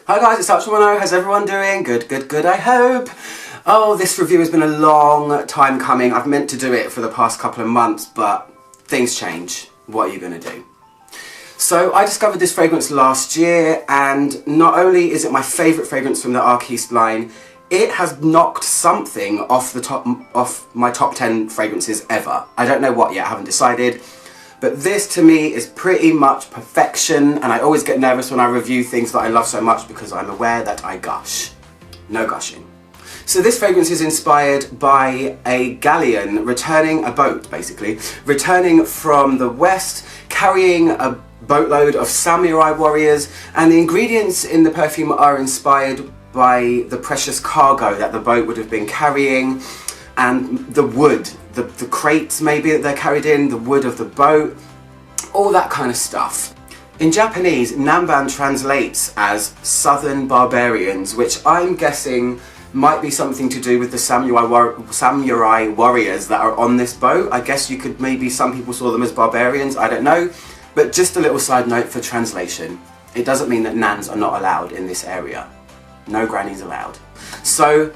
Hi guys, it's Arquiste. How's everyone doing? Good, I hope. Oh, this review has been a long time coming. I've meant to do it for the past couple of months, but things change. What are you going to do? So I discovered this fragrance last year, and not only is it my favourite fragrance from the Arquiste line, it has knocked something off my top 10 fragrances ever. I don't know what yet, I haven't decided. But this to me is pretty much perfection, and I always get nervous when I review things that I love so much because I'm aware that I gush. No gushing. So this fragrance is inspired by a galleon a boat basically, returning from the west, carrying a boatload of samurai warriors, and the ingredients in the perfume are inspired by the precious cargo that the boat would have been carrying, and the wood, the crates maybe that they're carried in, the wood of the boat, all that kind of stuff. In Japanese, Nanban translates as southern barbarians, which I'm guessing might be something to do with the samurai warriors that are on this boat. I guess you could maybe, some people saw them as barbarians, I don't know. But just a little side note for translation. It doesn't mean that nans are not allowed in this area. No grannies allowed. So,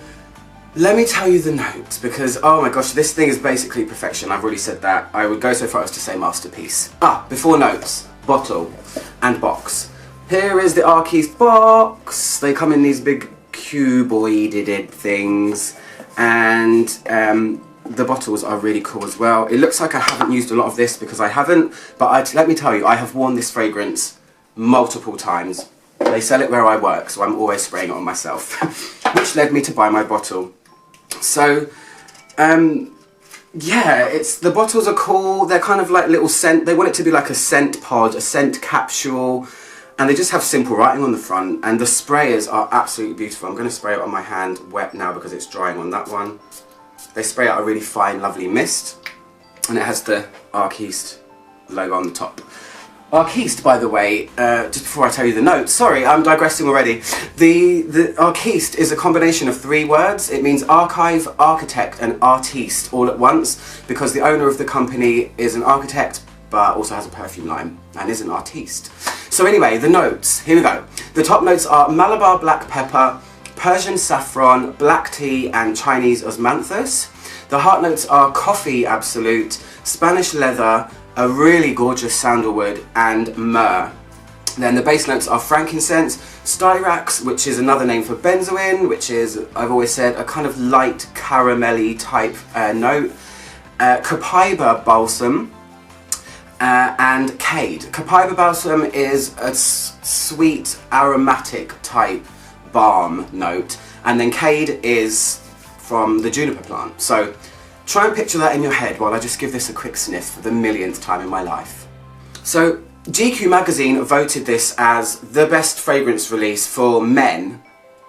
let me tell you the notes, because oh my gosh, this thing is basically perfection. I've already said that. I would go so far as to say masterpiece. Before notes, bottle and box. Here is the Arquiste box. They come in these big cuboided things, and the bottles are really cool as well. It looks like I haven't used a lot of this because I haven't, but let me tell you, I have worn this fragrance multiple times. They sell it where I work, so I'm always spraying it on myself, which led me to buy my bottle. So, yeah, the bottles are cool. They're kind of like little scent. They want it to be like a scent pod, a scent capsule, and they just have simple writing on the front. And the sprayers are absolutely beautiful. I'm going to spray it on my hand wet now because it's drying on that one. They spray out a really fine, lovely mist, and it has the Arquiste logo on the top. Arquiste, by the way, just before I tell you the notes, sorry, I'm digressing already. The Arquiste is a combination of 3 words. It means archive, architect, and artiste all at once, because the owner of the company is an architect, but also has a perfume line, and is an artiste. So anyway, the notes, here we go. The top notes are Malabar black pepper, Persian saffron, black tea, and Chinese osmanthus. The heart notes are coffee absolute, Spanish leather, a really gorgeous sandalwood, and myrrh. Then the base notes are frankincense, styrax, which is another name for benzoin, which is, I've always said, a kind of light caramelly type note, copaiba balsam, and cade. Copaiba balsam is a sweet aromatic type balm note, and then cade is from the juniper plant. So try and picture that in your head while I just give this a quick sniff for the millionth time in my life. So GQ magazine voted this as the best fragrance release for men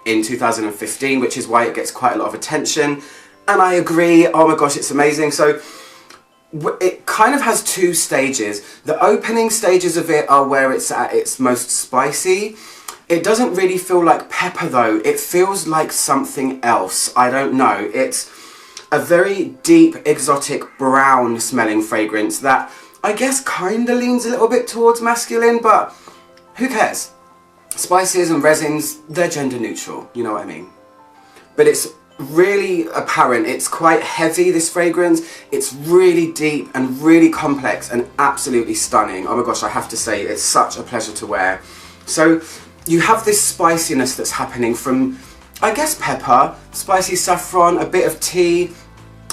in 2015, which is why it gets quite a lot of attention. And I agree, oh my gosh, it's amazing. So it kind of has 2 stages. The opening stages of it are where it's at its most spicy. It doesn't really feel like pepper though, it feels like something else. I don't know, it's a very deep, exotic, brown smelling fragrance that I guess kinda leans a little bit towards masculine, but who cares? Spices and resins, they're gender neutral, you know what I mean? But it's really apparent, it's quite heavy, this fragrance. It's really deep and really complex and absolutely stunning. Oh my gosh, I have to say, it's such a pleasure to wear. So you have this spiciness that's happening from, I guess, pepper, spicy saffron, a bit of tea,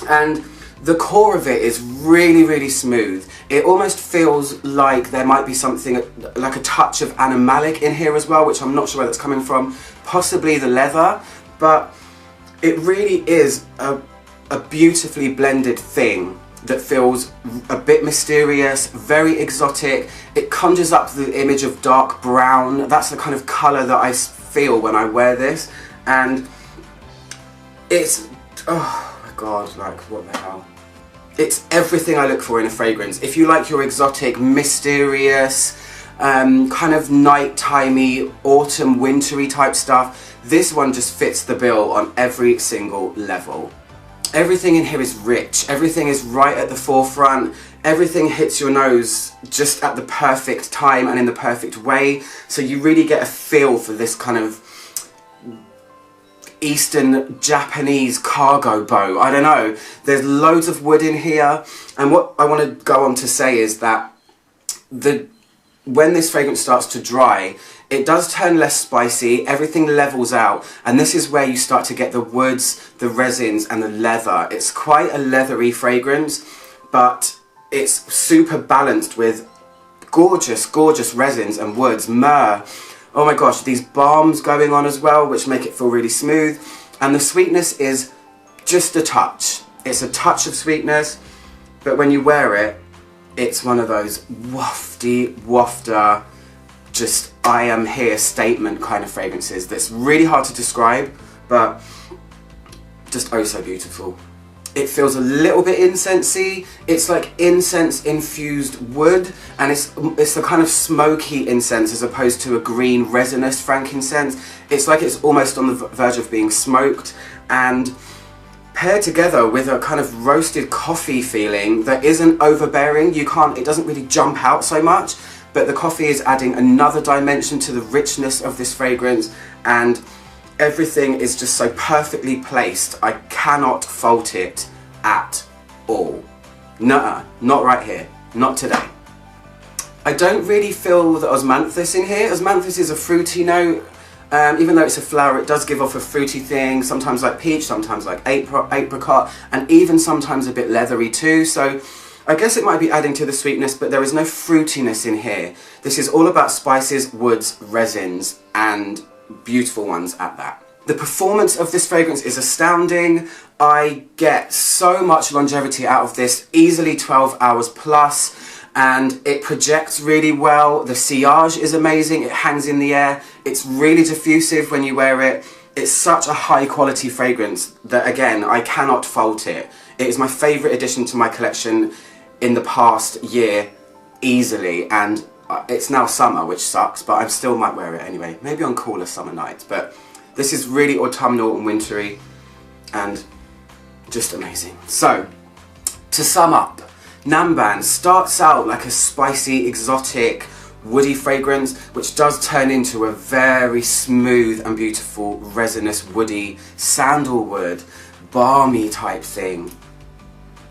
and the core of it is really, really smooth. It almost feels like there might be something like a touch of animalic in here as well, which I'm not sure where that's coming from, possibly the leather, but it really is a beautifully blended thing that feels a bit mysterious, very exotic. It conjures up the image of dark brown. That's the kind of colour that I feel when I wear this, and it's, oh my god, like what the hell. It's everything I look for in a fragrance. If you like your exotic, mysterious, kind of night-timey, autumn, wintry type stuff, this one just fits the bill on every single level. Everything in here is rich, everything is right at the forefront, Everything hits your nose just at the perfect time and in the perfect way, so you really get a feel for this kind of Eastern Japanese cargo boat. I don't know, there's loads of wood in here, and what I want to go on to say is that when this fragrance starts to dry, it does turn less spicy, everything levels out, and this is where you start to get the woods, the resins and the leather. It's quite a leathery fragrance, but it's super balanced with gorgeous, gorgeous resins and woods. Myrrh, oh my gosh, these balms going on as well, which make it feel really smooth. And the sweetness is just a touch. It's a touch of sweetness, but when you wear it, it's one of those wafty, wafter, just I am here statement kind of fragrances that's really hard to describe, but just oh so beautiful. It feels a little bit incensey. It's like incense infused wood, and it's a kind of smoky incense as opposed to a green resinous frankincense. It's like it's almost on the verge of being smoked, and paired together with a kind of roasted coffee feeling that isn't overbearing. It doesn't really jump out so much, but the coffee is adding another dimension to the richness of this fragrance, and everything is just so perfectly placed. I cannot fault it at all. Nuh-uh, not right here, not today. I don't really feel the osmanthus in here. Osmanthus is a fruity note. Even though it's a flower, it does give off a fruity thing, sometimes like peach, sometimes like apricot, and even sometimes a bit leathery too. So I guess it might be adding to the sweetness, but there is no fruitiness in here. This is all about spices, woods, resins, and beautiful ones at that. The performance of this fragrance is astounding. I get so much longevity out of this, easily 12 hours plus. And it projects really well. The sillage is amazing, it hangs in the air, it's really diffusive when you wear it. It's such a high quality fragrance that, again, I cannot fault it. It is my favourite addition to my collection in the past year, easily, and it's now summer, which sucks, but I still might wear it anyway, maybe on cooler summer nights. But this is really autumnal and wintry, and just amazing. So, to sum up, Nanban starts out like a spicy, exotic, woody fragrance, which does turn into a very smooth and beautiful, resinous, woody, sandalwood, balmy type thing.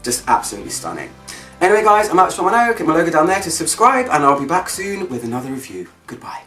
Just absolutely stunning. Anyway guys, I'm Alex from click my logo down there to subscribe, and I'll be back soon with another review. Goodbye.